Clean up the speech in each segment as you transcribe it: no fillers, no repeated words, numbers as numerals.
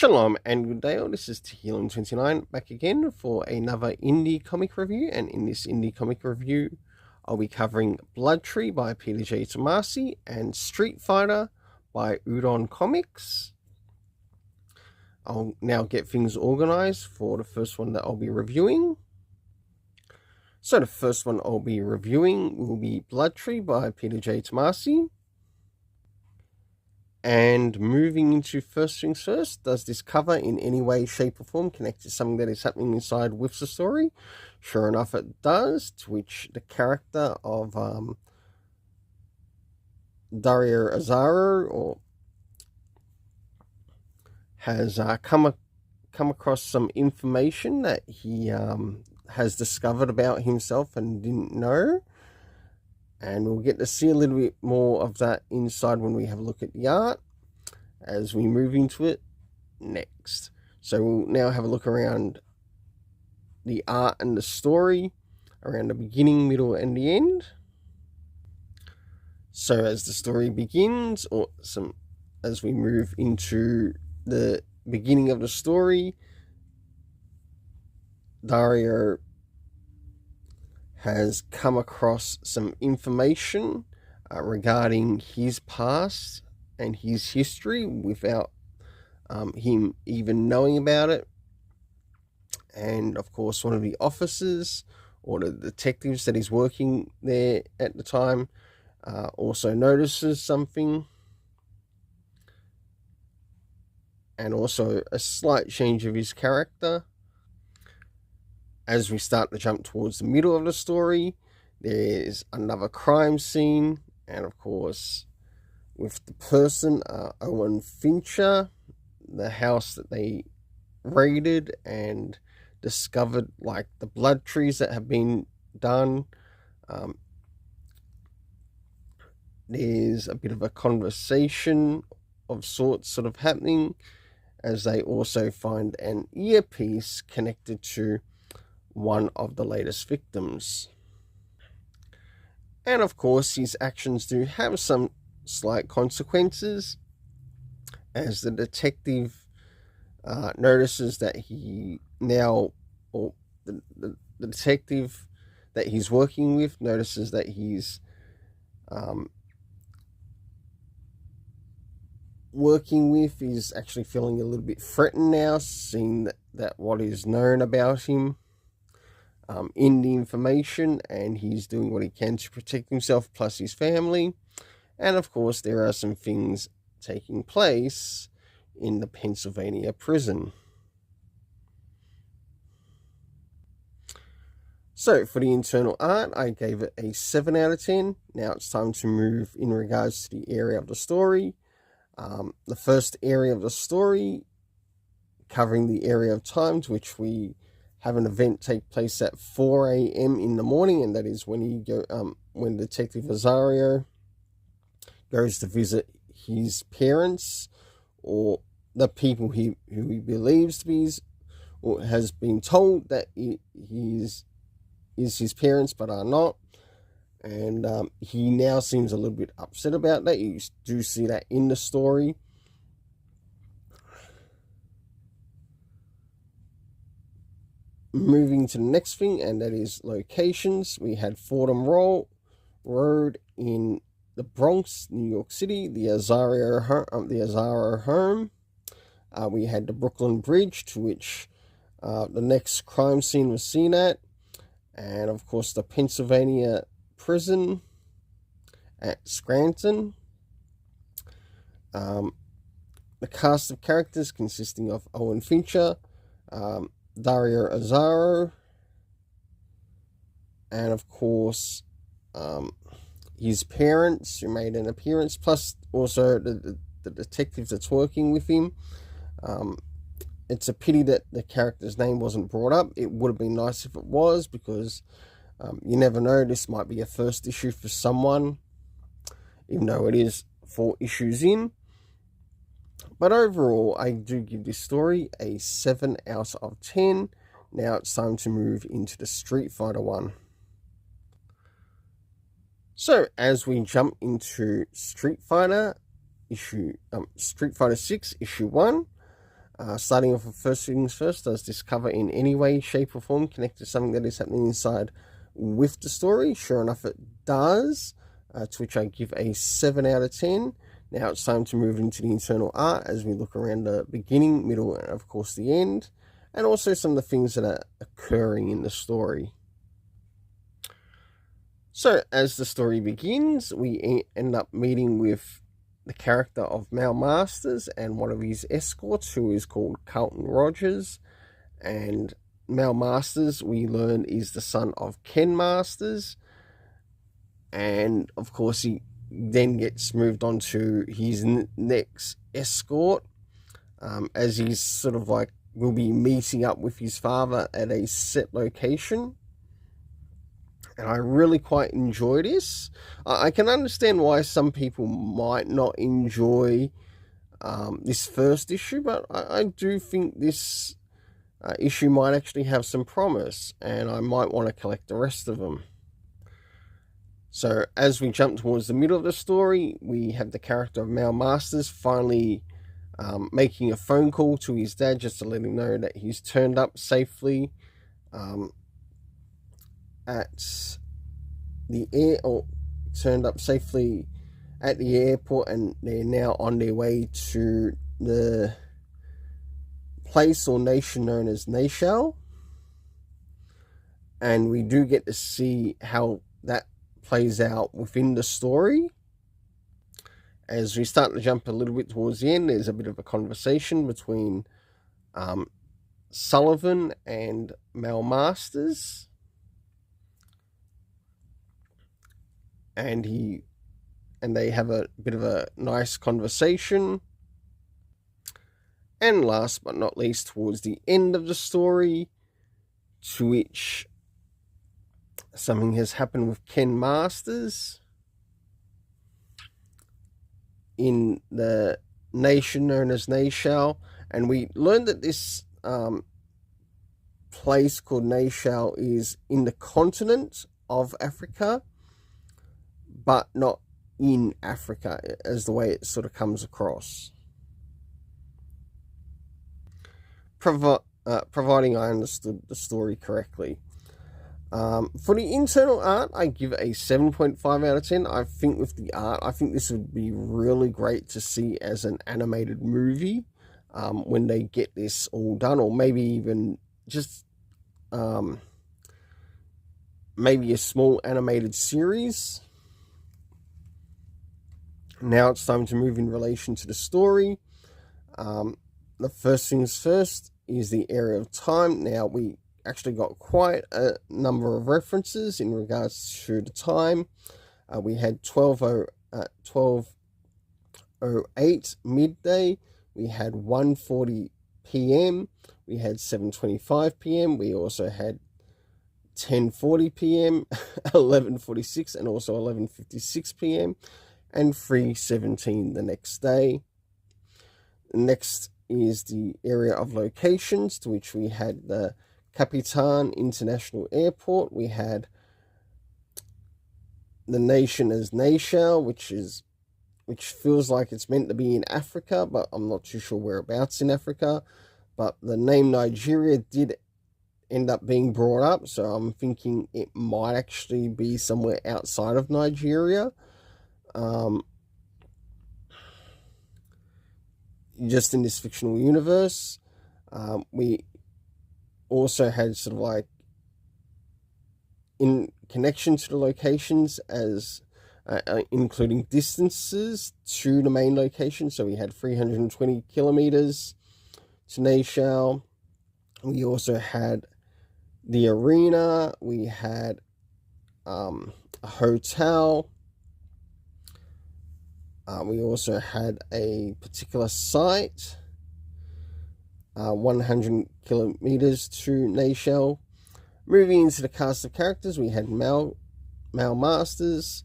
Shalom and good day all, this is Tequila29 back again for another indie comic review, and in this indie comic review I'll be covering Blood Tree by Peter J. Tomasi and Street Fighter by Udon Comics. I'll now get things organized for the first one that I'll be reviewing. So the first one I'll be reviewing will be Blood Tree by Peter J. Tomasi. And moving into first things first, does this cover in any way, shape or form connect to something that is happening inside with the story? Sure enough it does, to which the character of Dario Azaro has come across some information that he has discovered about himself and didn't know. And we'll get to see a little bit more of that inside when we have a look at the art as we move into it next. So we'll now have a look around the art and the story, around the beginning, middle, and the end. So as the story begins, as we move into the beginning of the story, Dario has come across some information regarding his past and his history without him even knowing about it. And of course, one of the officers or the detectives that is working there at the time also notices something, and also a slight change of his character. As we start to jump towards the middle of the story, there's another crime scene, and of course, with the person, Owen Fincher, the house that they raided and discovered, like the blood trees that have been done. There's a bit of a conversation of sorts sort of happening, as they also find an earpiece connected to one of the latest victims. And of course, his actions do have some slight consequences, as the detective notices that he now, or the detective that he's working with notices that he's working with is actually feeling a little bit threatened now, seeing that what is known about him in the information, and he's doing what he can to protect himself plus his family. And of course, there are some things taking place in the Pennsylvania prison. So for the internal art, I gave it a 7 out of 10. Now it's time to move in regards to the area of the story. The first area of the story, covering the area of time to which we have an event take place at 4 a.m. in the morning, and that is when when Detective Azario goes to visit his parents, or the people who he believes to be or has been told that he is his parents but are not. And he now seems a little bit upset about that. You do see that in the story. Moving to the next thing, and that is locations. We had Fordham Road in the Bronx, New York City, the Azaro home. We had the Brooklyn Bridge, to which the next crime scene was seen at. And of course, the Pennsylvania prison at Scranton. The cast of characters consisting of Owen Fincher, Dario Azaro, and of course his parents, who made an appearance, plus also the detective that's working with him. It's a pity that the character's name wasn't brought up. It would have been nice if it was, because you never know, this might be a first issue for someone, even though it is 4 issues in. But overall, I do give this story a 7 out of 10. Now it's time to move into the Street Fighter one. So as we jump into Street Fighter 6, issue 1, Starting off with first things first, does this cover in any way, shape, or form connect to something that is happening inside with the story? Sure enough, it does, to which I give a 7 out of 10. Now it's time to move into the internal art as we look around the beginning, middle, and of course the end, and also some of the things that are occurring in the story. So, as the story begins, we end up meeting with the character of Mal Masters and one of his escorts, who is called Carlton Rogers. And Mal Masters, we learn, is the son of Ken Masters. And of course, he then gets moved on to his next escort, as he's sort of like will be meeting up with his father at a set location. And I really quite enjoy this. I can understand why some people might not enjoy this first issue, but I do think this issue might actually have some promise, and I might want to collect the rest of them. So as we jump towards the middle of the story, we have the character of Mal Masters finally making a phone call to his dad just to let him know that he's turned up safely at the airport, and they're now on their way to the place or nation known as Nashal. And we do get to see how that plays out within the story. As we start to jump a little bit towards the end, there's a bit of a conversation between Sullivan and Mal Masters. And they have a bit of a nice conversation. And last but not least, towards the end of the story, to which something has happened with Ken Masters in the nation known as Nashal. And we learned that this place called Nashal is in the continent of Africa, but not in Africa, as the way it sort of comes across. Providing I understood the story correctly. For the internal art, I give a 7.5 out of 10. I think with the art, I think this would be really great to see as an animated movie when they get this all done, or maybe even just maybe a small animated series. Now it's time to move in relation to the story. The first things first is the area of time. Now, we actually got quite a number of references in regards to the time. We had 12:08 midday. We had 1:40 p.m. We had 7:25 p.m. We also had 10:40 p.m., 11:46, and also 11:56 p.m., and 3:17 the next day. Next is the area of locations, to which we had the Capitan International Airport. We had the nation as Nashal, which feels like it's meant to be in Africa, but I'm not too sure whereabouts in Africa. But the name Nigeria did end up being brought up, so I'm thinking it might actually be somewhere outside of Nigeria. Just in this fictional universe. We also had sort of like in connection to the locations as including distances to the main location. So we had 320 kilometers to Nashal. We also had the arena. We had a hotel. We also had a particular site, 100 kilometers to Nashal. Moving into the cast of characters, we had Mal Masters,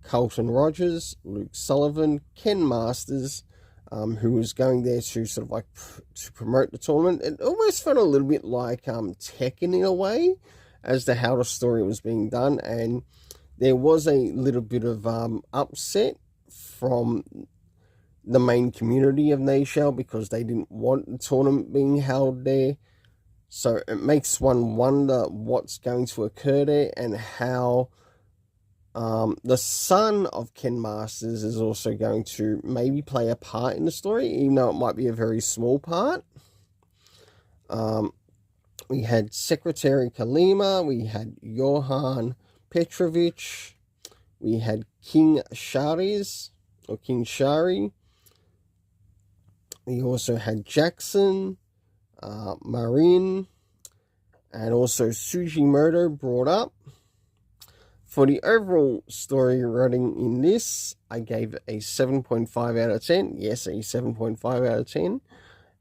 Carlton Rogers, Luke Sullivan, Ken Masters, who was going there to sort of like to promote the tournament. It almost felt a little bit like Tekken in a way, as to how the story was being done, and there was a little bit of upset from the main community of Nashell because they didn't want the tournament being held there. So it makes one wonder what's going to occur there and how the son of Ken Masters is also going to maybe play a part in the story, even though it might be a very small part. We had Secretary Kalima, we had Johan Petrovich, we had King Shari's, or King Shari. We also had Jackson, Marin, and also Sugimoto brought up. For the overall story writing in this, I gave it a 7.5 out of 10. Yes, a 7.5 out of 10.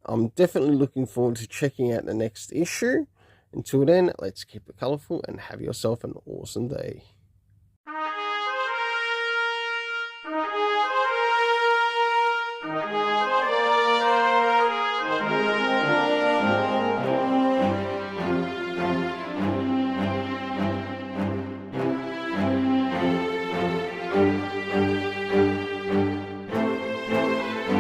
I'm definitely looking forward to checking out the next issue. Until then, let's keep it colourful and have yourself an awesome day.